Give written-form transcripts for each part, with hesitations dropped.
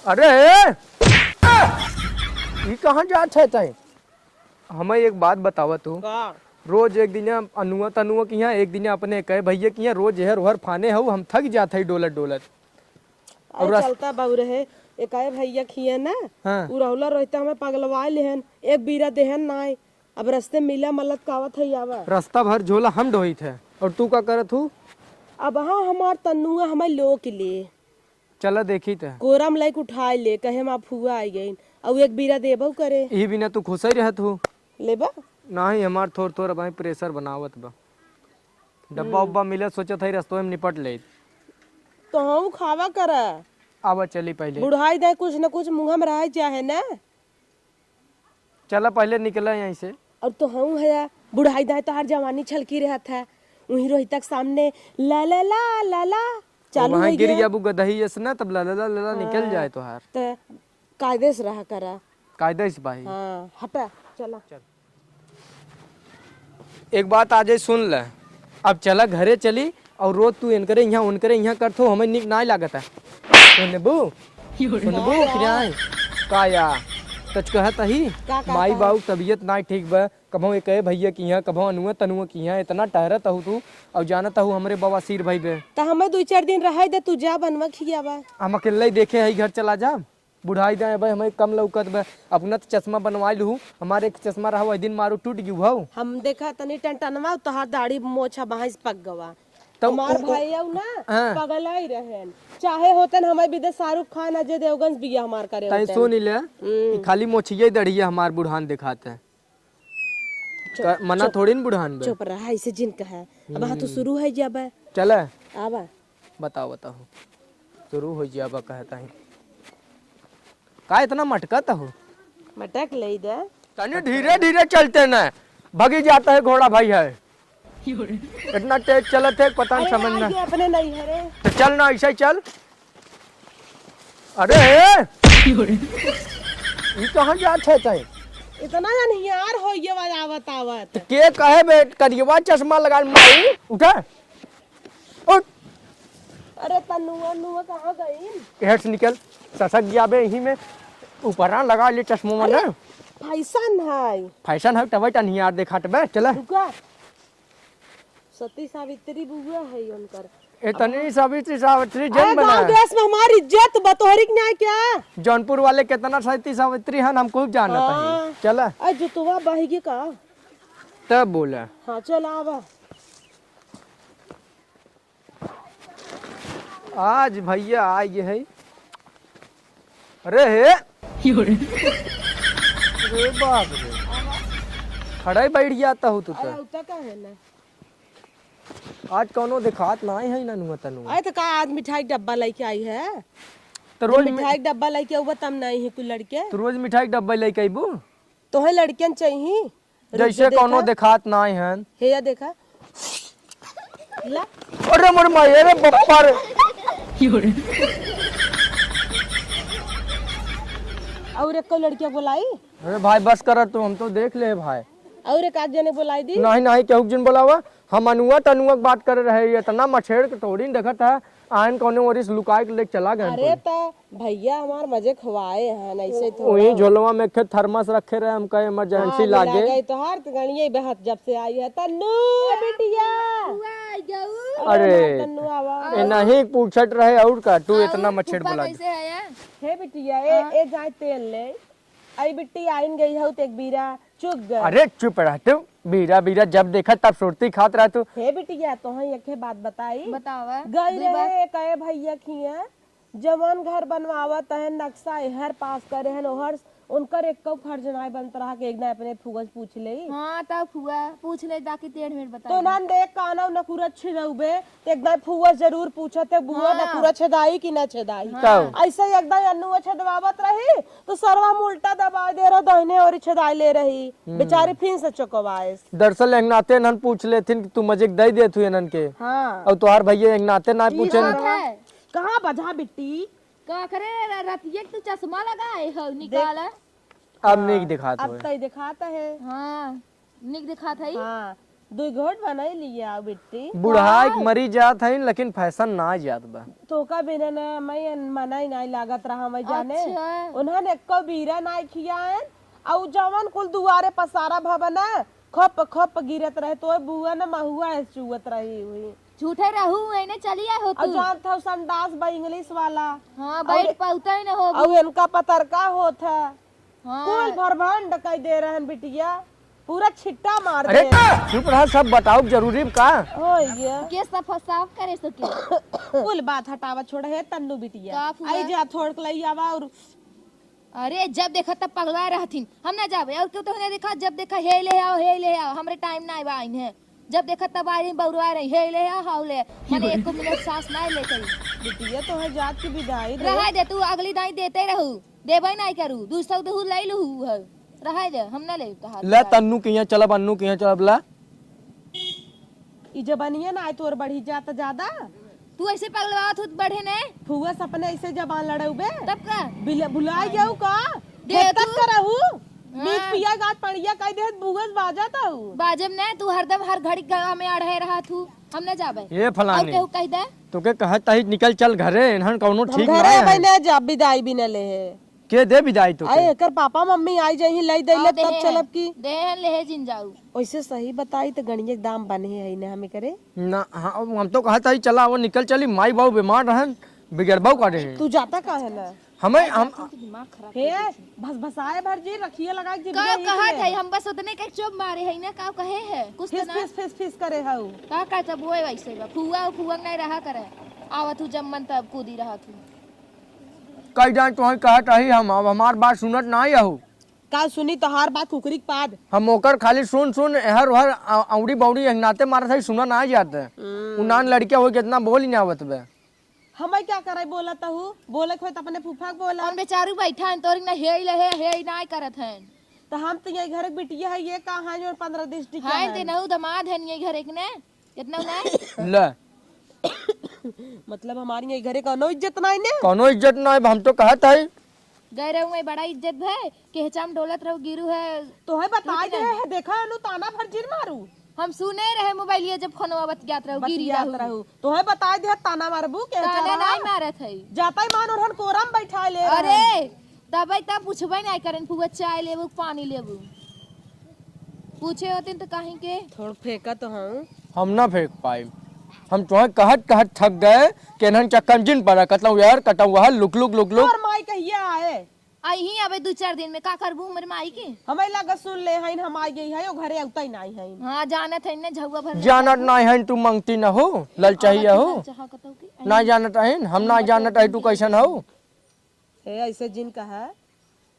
अरे ये कहाँ जात है तय? हमें एक बात बतावा तू। रोज एक दिन अनुआ तनुआ की यहाँ, एक दिन अपने कहे भैया की यहाँ रोज हर हर फाने हो, हम थक जाते डोलत डोलत। और चलता बाबू रहे एक आए भैया खिए ना। हाँ। उ रहला रहता हमें पगलवाए लेहन एक बीरा देहन ना। अब रस्ते मिला मलत कावत है आवा। रास्ता भर झोला हम ढोई थे और तू का करत हूँ? अब हाँ हमार तन्नुआ हमें लोक ले चला देखी थे कोरम लाइक उठाए ले कहे हम फुआ आई गई और एक बीरा देबो करे। यही बिना तू खुश ही रहत हूँ। लेबा नहीं हमार थोड़ थोड़ भाई प्रेशर बनावत बा। डब्बा उब्बा मिले सोचत है रस्तों में निपट ले। तो हम खावा करा आवा चली पहले। बुढ़ाई दे कुछ न कुछ मुँह में रह चाहे ना। चला पहले निकला यहीं से। और तो हम है बुढ़ाई दे तो हर जवानी छलकी रहा था वही रोहित तक सामने ला ला ला ला ला चालू हो गिर गया। गया वो गदही जैसे ना तब लला लला निकल जाए तो हार। तो कायदे से रहा करा। कायदे से भाई। हाँ हटा चला। एक बात आज सुन ले। अब चला घरे चली और रोज तू इनकरे यहाँ उनकरे यहाँ कर तो हमें निक ना लागत है। सुनबू किराए काया सच कहत ही माई बाबू तबीयत ना ठीक बा। कभो एक भैया की यहाँ कभो अनुआ तनुआ की यहाँ इतना टहरत हूँ तू और जानत हूँ हमरे बाबा सिर भाई बे। तो हमें 2-4 दिन रह दे तू जा बनवा खियावा। हम अकेले ही देखे है घर चला जा। बुढ़ाई दे भाई हमें कम लौकत बा। अपना तो चश्मा बनवा लू हमारे एक चश्मा रहा वही दिन मारू टूट गयू भाव। हम देखा तनी टनटनवा तोहार दाढ़ी मोछा बाहर पक गवा। हमार भाई ना पगला ही रहन चाहे होतन हमें विदेश शाहरुख खान अजय देवगन बिया हमार करे होतन। सुन ले खाली मोछिए दढ़िया हमार बुढ़ान दिखाते हैं मना थोड़ी न बुढ़ान बे। चुप रहा ऐसे जिन कहा अब हाँ तो शुरू है जब चले आवा बताओ शुरू हो जाबा कहता है का इतना मटकत हो। मटक ले दे तनी धीरे धीरे चलते न भगी जाता है घोड़ा भाई है। इतना तेज चलत है पता नहीं समझ ना अपने नहीं है रे। तो चल ना ऐसा ही चल। अरे ये कहाँ जात है तय? इतना नहीं यार हो ये वाला आवत आवत के कहे बे करियवा चश्मा लगा माई उठा उठ। अरे तन्नुआ नुआ कहाँ गई? हेड से निकल ससक जाबे यही में ऊपर लगा ले चश्मो में ना। फैशन है फैशन है तब टनियार देखाट बे चला। रुका सती सावित्री बुआ है उनकर इतनी सावित्री जन बना गांव देश में हमारी इज्जत बतोहरिक न्याय क्या। जौनपुर वाले कितना सती सावित्री है हम खूब जानत है। चला अरे जुतवा बहेगी का तब बोला। हाँ चल आवा। आज भैया आई है। अरे हे अरे बाप रे खड़ा ही बैठ जाता हूँ तू तो। उता का है ना आज कौनो दिखात ना है ना नुआ तनुआ। अरे तो का आज मिठाई डब्बा लेके आई है तो रोज मिठाई डब्बा लेके आऊँ तब नहीं है कोई लड़के तो रोज मिठाई डब्बा लेके आईबू तो है लड़कियन चाहिए जैसे कौनो दिखात ना है। हे या देखा ला अरे मोर माये रे बप्पा रे। और एक को लड़कियां बुलाई। अरे भाई बस कर तू हम तो देख ले भाई। और एक आध जने बुलाई दी। नहीं नहीं केहू जन बोलावा हम अनुआ तनुआ बात कर रहे हैं इतना मछेड़ के थोड़ी देखत है आयन कौने ओरिस लुकाए के लेके चला गए। अरे तो भैया हमार मजे खवाए हैं ऐसे थोड़ा वही झोलवा में के थर्मस रखे रहे हम कहे इमरजेंसी लागे। तो हर गणिये बेहद जब से आई है तन्नू बिटिया। अरे तन्नू आवा ये नहीं पूछत रहे और का तू इतना मछेड़ बोला। हे बिटिया ए जाए तेल ले आई बिट्टी आइन गई है तो एक बीरा चुक गए। अरे चुप रह तू बीरा बीरा जब देखा तब सुरती खात रहा तू। हे बिटिया तो है एक बात बताई बतावा गई रहे कहे भैया खिया जवान घर बनवावत है नक्शा हर पास करे हैं ओहर उनकर एक कब खर्च ना बनत रहा के एक ना अपने फुगस पूछ ले। हाँ तब हुआ पूछ ले ताकि 13 मिनट बता तो ना देख काना नकुरा छिदउबे तो एक ना फुगस जरूर पूछत है बुआ नकुरा छेदाई कि ना छेदाई। ऐसे एक ना अन्नुआ छेदवावत रही तो सरवा में उल्टा दबा दे रहा दहने और छेदाई ले रही बेचारी फिर से चुकवाए। दरअसल एक नाते नन पूछ लेथिन कि तू मजे दे दे तू नन के। हाँ और तुहार भैया एक नाते ना पूछे कहाँ बजा बिट्टी का करे रतिये तू चश्मा लगाए हो निकाल। अब नहीं दिखाता अब तो दिखाता है। हाँ निक दिखाता है। हाँ दो घोट बनाई लिए आओ बिट्टी बुढ़ाई मरी जात है लेकिन फैशन ना जात बा। तो का बिना ना मैं मना ही नहीं लागत रहा मैं जाने अच्छा। उन्होंने एको बीरा नहीं खिया है और जवन कुल दुआरे पसारा भवन है खप खप गिरत रहे तो बुआ ना महुआ है चुवत रही हुई झूठे रहू एने चली आए हो और तू। जान था संडास बा इंग्लिश वाला हाँ बैठ पाउता ही ना हो। और इनका पतरका होता हाँ कुल भरभन डकाई दे रहे हैं बिटिया पूरा छिट्टा मार अरे दे चुप रहा, सब बताओ जरूरी का। हो गया के सब साफ करे सके। कुल बात हटावा छोड़े है तन्नू बिटिया का फुआ? आई जा थोड़ के लई आवा और अरे जब देखा तब पगला रहथिन हम ना जावे और क्यों तो ने देखा जब देखा हे ले आओ हमरे टाइम ना आइबा आइन है जब देखा तब आ रही बउरवा रही हे ले आओ हाउ ले माने एको मिनट सांस ना ले करी बिटिया तो है जात की विदाई दे रहा दे तू अगली दाई देते रहू देबे नहीं करू 200 दहू ले लहू है रहा दे हम ना ले कहा ले तन्नू के यहाँ चलब अन्नू के यहाँ चलब ला। ई जबानिया ना आए तोर बढ़ी जाता ज्यादा तू ऐसे पगलवात हुत बढ़े ने फुआ सपने ऐसे जबान लड़ाऊ बे तब का भुलाई जाऊ का दे तब तू। करहू बीच पिया गात पड़िया कह दे बुगस बाजाता हूँ बाजम ने तू हरदम हर घड़ी गाँव में आ रहे रहा तू हम ना जाबे ये और फलाने केहू कह दे तो के कहत ही निकल चल घरे इन्हन कौनो ठीक ना घरे है मैंने जब विदाई भी न ले है के दे विदाई तो आए एकर पापा मम्मी आई जाही लई दैले तब चलब की देहन ले जिन जाऊ वैसे सही बताई तो गणिये के दाम बने है ना हमें करे ना। हाँ हम तो कहत ही चला वो निकल चली माई बाबू बीमार रहन बिगड़बाऊ करे हैं तू जाता का है ना हमें हम दिमाग खराब हे भस भसाए भर जी रखिए लगा के का कहा थे हम बस उतने के चुप मारे है ना का कहे है कुछ तो फिस ना फिस फिस फिस करे हाउ का तब होए वैसे बा फुआ नहीं रहा करे आवत तू जब मन तब कूदी रहा तू कई जान तो कहत ही हम अब हमार बात सुनत ना आहू का सुनी तोहार बात कुकरी के पाद हम ओकर खाली सुन सुन हर हर औड़ी बौड़ी हंगनाते मारत है सुना ना जाते उनान लड़किया हो कितना बोल ही ना आवत बे। हमें क्या करे बोलत हूँ बोले खोई तो अपने फूफा के बोला हम बेचारू बैठा हैं तोरी ना हे ना करत हैं तो हम तो ये घर के बिटिया है ये कहाँ है जो 15 डिस्ट्रिक्ट हाय ते नहु दमाद है ये घर एक ने इतना ना ले मतलब हमारी ये घरे का नो इज्जत नहीं ने कौनो इज्जत ना है हम तो कहत है गए रहूं में बड़ा इज्जत है कि हेचाम डोलत रहू गिरू है तो है बता दे है देखा अनु ताना फरजीर मारू हम सुने रहे मोबाइलिया जब फोनवा बतियात रहू गिरी बतियात रहू रहू तो है बता दे ताना मारबू के ताने नहीं मारत है जाता ही मान उन्हन कोरम बैठा ले रहे। अरे तब तब पूछबे नहीं करन फुआ चाय लेबू पानी लेबू पूछे होतिन तो कहीं के थोड़ फेंका तो हूँ हम ना फेंक पाए हम तो कहत कहत थक गए कि इन्हन चक्कर जिन पर कतलू यार कटऊ वह लुक लुक लुक लुक और माई कहिए आए आई ही अबे 2-4 दिन में का करबू मेरे माई के हमें लगा सुन ले हैं हम आ गई है वो घरे उतना ही नहीं है हां जानत है ने झगुआ भर जानत ना है तू मांगती ना हो लल चाहिए हो चाह कतौ की ना जानत है हम ना जानत है तू कैसन हो हे ऐसे जिन का है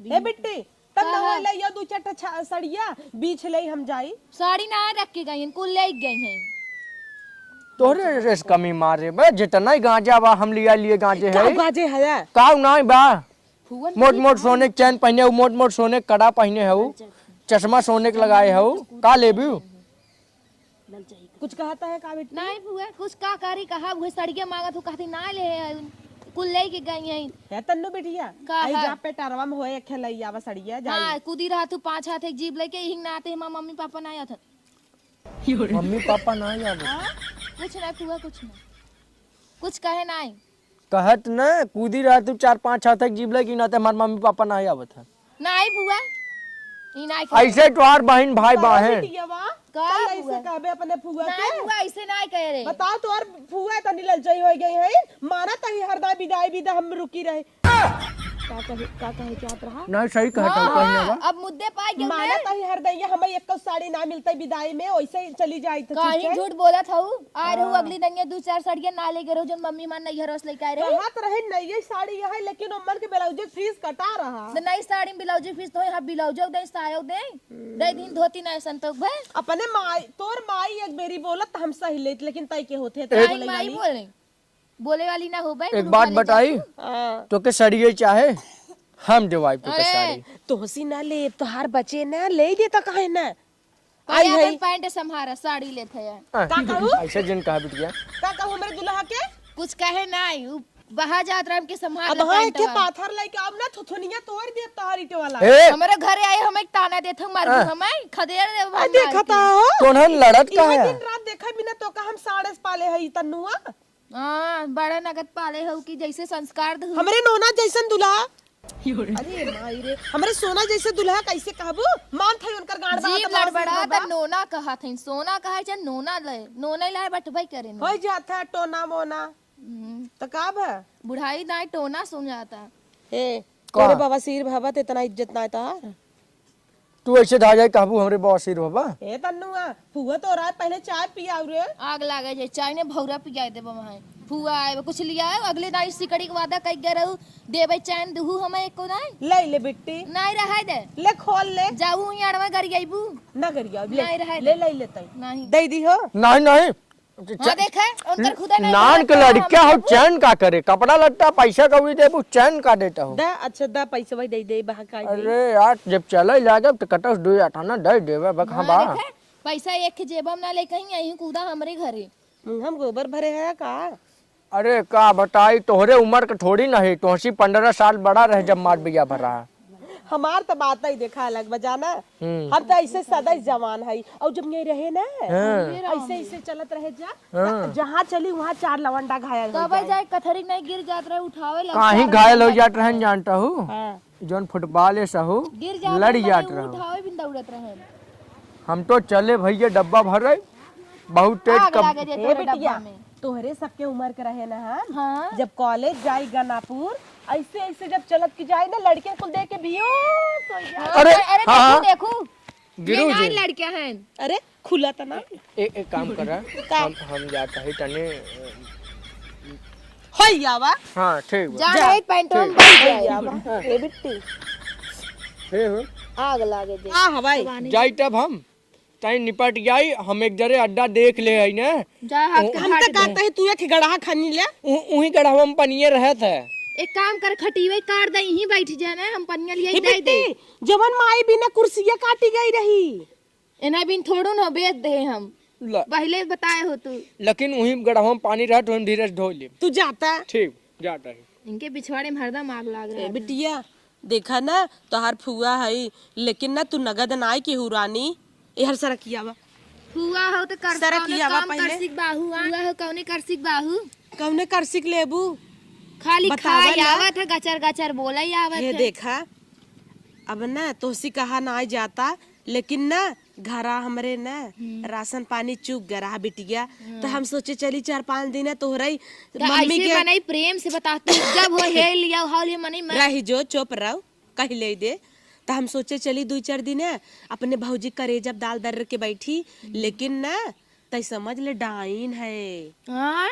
हे बिट्टी तब ना ले या दो चार सड़िया बीच ले हम जाई साड़ी ना रख के गई कुल ले गई हैं तोरे रेस कमी मारे बे जितना ही गांजा बा हम लिया लिए गांजे है बाजे है काऊ ना बा फुआ मोट मोट सोने के चैन पहने हो मोट मोट सोने के कड़ा पहने हो चश्मा सोने के लगाए हो का लेबू कुछ कहता है का बिट्टी नहीं फुआ कुछ का करी कहा वो सड़िया मांगत हो कहती ना ले कुल ले के गई हैं है तन्नू बिटिया का आई है? जा पे टरवा में होए खेलैया बा सड़िया जाई हां कूदी रहा तू 5 हाथ एक जीप लेके हिंग ना आते हम मम्मी पापा ना आया था मम्मी पापा ना याद कुछ ना फुआ कुछ ना कुछ कहे नहीं कहत न कूदी रहा तू 4-5 हाथ तक जीव लगी ना ते हमार मम्मी पापा ना आवत है नहीं फुआ ई नहीं ऐसे तोहार बहन भाई बहन बिटिया बा का चल ऐसे कहबे अपने फुआ के नहीं फुआ ऐसे नहीं कह रहे बताओ तो और फुआ तो नीलल जई हो गई है मारा तही हरदा विदाई विदा हम रुकी रहे का कहे क्या रहा नहीं सही कहता हूँ कहने बा अब मुद्दे पाए क्यों मारा तही हरदैया हमें एक साड़ी ना मिलते विदाई में वैसे ही चली जाई तो ठीक कहीं है झूठ बोला था आ रहू अगली दंगे 2-4 साड़ियां ना ले गए जो मम्मी मान नहीं हरस लेके आए रहे कहत रहे नहीं ये साड़ी है लेकिन उम्मन के ब्लाउज फीस कटा रहा तो नई साड़ी में ब्लाउज फीस तो यहाँ ब्लाउज दे सायो दे दे दिन धोती ना संतोष भाई अपने माई तोर माई एक बेरी बोलत हम सही लेत लेकिन तई के होते माई माई बोले बोले वाली ना हो भाई एक बात बताई तो के सड़िए चाहे हम देवाई तो के साड़ी तो हसी ना ले तो हार बचे ना ले देता कहे ना आई है पैंट संभारा साड़ी लेते हैं का कहूं ऐसे जिन कहा बिटिया का कहूं मेरे दुल्हा के कुछ कहे नहीं बाहर जात रहे के संभाल अब हाँ के पाथर लेके अब ना थुथुनिया तोड़ दे तार ईटे वाला ए हमारे घरे आए हमें ताना देत हम मार हमें खदेड़ दे आ देखा ता हो तोहन लड़त का इहे है दिन रात देखा बिना तो का हम साड़े पाले हई तन्नुआ हां बड़ा नगद पाले हो कि जैसे संस्कार दहु हमरे नोना जैसन दुल्हा अरे माई रे हमरे सोना जैसे दुल्हा कैसे कहबू मान थई उनकर गाड़ जीव लड़बड़ा त नोना कहा थई सोना कहा छ नोना ले नोना लाए बटबई करे न होई जाता टोना मोना तो का बा बुढ़ाई दाई टोना सुन जाता ए तोरे बाबा सिर भवत इतना इज्जत ना तार तू ऐसे धा जाए कहबू हमरे बवासीर बाबा ए तन्नुआ फुआ तो रात पहले चाय पिया रे आग लागे जे चाय ने भौरा पिया दे बमाई फुआ आए कुछ लिया है अगले नाई सिकड़ी के वादा कई गए रहू देबे चैन दहू हमें एको नहीं ले ले बिट्टी नहीं रहे दे ले खोल ले जाऊ यार में घर गईबू ना करिया नहीं रहे ले ले लेते नहीं दे दी हो नहीं नहीं हां देखे उनकर खुदा नहीं नान के लड़का हो चैन का करे कपड़ा लट्टा पैसा कभी देबू चैन का देता हो दे अच्छा दा पैसा भाई दे दे बहा का अरे यार जब चले लागे तो कटस दो आठाना दे देबे बका बा देखे पैसा एक जेबम ना ले कहीं यहीं कूदा हमरे घरे हम गोबर भरे है का अरे का बताई तोहरे उम्र के थोड़ी नहीं तो 15 साल बड़ा रहे जब मार बिया भरा हमार तो बात ही देखा अलग बजाना हम तो ऐसे सदा जवान है और जब नहीं रहे ना ऐसे ऐसे चलत रहे जा जहाँ चली वहाँ 4 लवंडा घायल हो तब जाए कथरी नहीं गिर जात रहे उठावे लग कहीं घायल हो जात रहन जानता हूँ हाँ। जोन फुटबॉल है सहू गिर जात लड़ जात रहो उठावे भी दौड़त रहे हम तो चले भैया डब्बा भर रहे बहुत तेज आग कब लागे जे ए तोरे बिटिया डब्बा में तोहरे सबके उम्र के रहे ना हम हां जब कॉलेज जाई गनापुर ऐसे ऐसे जब चलत की जाए ना लड़के कुल देख के भी अरे अरे हाँ देखू गिरू ये जी लड़के हैं अरे खुला था ना एक काम कर हम जाता है तने होई आवा हाँ ठीक बा। जा रहे पैंटों में बैठ जाए आवा ए बिट्टी ठीक हो आग लागे जे आ हवाई जाई तब हम ताई निपट जाई हम एक जरे अड्डा देख ले है ना जा हाथ हम तो कहते हैं तू एक गड़हा खानी ले उही गढ़वा में पनिये रहत है एक काम कर खटीवे काट दे यहीं बैठ जाना हम पनिया लिए ए दे दे बिट्टी जवन माई बिना कुर्सियां काटी गई रही एना बिन थोड़ो न बेच दे हम ल, पहले बताए हो तू लेकिन वही गढ़वा में पानी रहत हम धीरे से धो ले तू जाता ठीक जाता है इनके पिछवाड़े में हरदम आग लाग रहा ए है बिटिया देखा ना तोहार फुआ है लेकिन ना तू नगद नाई की हुरानी एहर सरक किया बा हुआ हो तो कर सरक कौने किया बा काम पहले। कर सिक बाहू हुआ हो कौने कर सिक बाहू कौने कर सिक लेबू खाली बतावा खाई ना। आवत है गचर गचर बोला ही आवत ये है देखा अब ना तोसी कहा ना जाता लेकिन ना घरा हमरे ना राशन पानी चूक गया रहा बिटिया तो हम सोचे चली 4-5 दिन है तोहरे तो मम्मी ऐसे के बनाई प्रेम से बताती जब हो हे लिया हाल ये मनी मैं रही जो चुप रहो कह ले दे तो हम सोचे चली 2-4 दिन है अपने भौजी करे जब दाल दर के बैठी लेकिन ना तय समझ ले डाइन है हां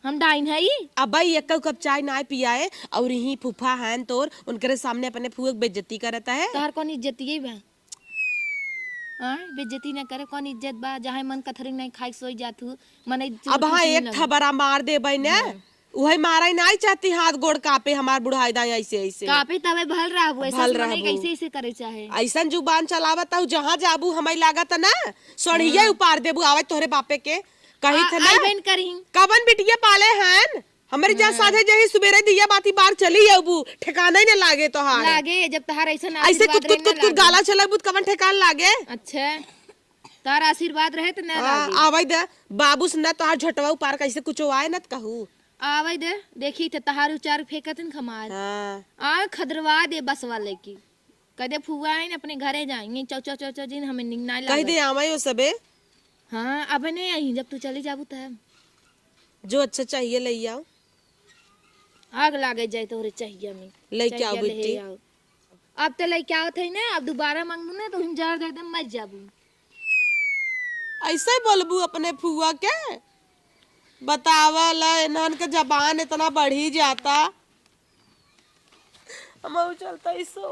हम डाइन है ही अब भाई एक कप चाय ना पियाए और यही फूफा हैं तोर उनके सामने अपने फूफा की बेइज्जती करता है तोहर कौन इज्जत ये बा हां बेइज्जती ना करे कौन इज्जत बा जहां मन कथरी नहीं खाई सोई जातू मने अब हाँ एक थबरा मार दे बहने वही मारा ही नहीं चाहती हाथ गोड़ कापे हमार बुढ़ाई दाई ऐसे ऐसे कापे तबे भल रहा वो ऐसा भल मने रहबू। कैसे ऐसे करे चाहे ऐसा जुबान चलावत हूँ जहाँ जाबू हमें लागत ना सोनिया उपार देबू आवे तोहरे बापे के कही थे ना आई बहन करही कवन बिटिया पाले हैं हमारी जा साथे जही सुबेरे दिया बाती बार चली अबू ठिकाना ही ना लागे तोहार लागे जब तहार ऐसा ऐसे कुछ कुछ कुछ कुछ गाला चलाबू तो कवन ठिकान लागे अच्छा तार आशीर्वाद रहे तो ना लागे आवे दे बाबू से ना तोहार झटवा उपार कैसे कुछ आए न कहू आवे दे देखी ते तहार उचार फेंकतन खमार हाँ आ खदरवा दे बस वाले की कदे फुआ आइन अपने घरे जाएंगे चौचा चौचा जिन हमें निगना कह लगे दे आवे हो सबे हां अब नहीं आई जब तू चली जाबू तब जो अच्छा चाहिए ले आओ आग लागे जाए तोरे चाहिए में लेके आओ चाहिए ले बेटी आओ। अब तो लेके आओ थे ना अब दोबारा मांगू ना तो हम जार दे दे मत जाबू ऐसे ही बोलबू अपने फुआ के बतावल इन्हन के जबान इतना बढ़ ही जाता हम चलता ही सो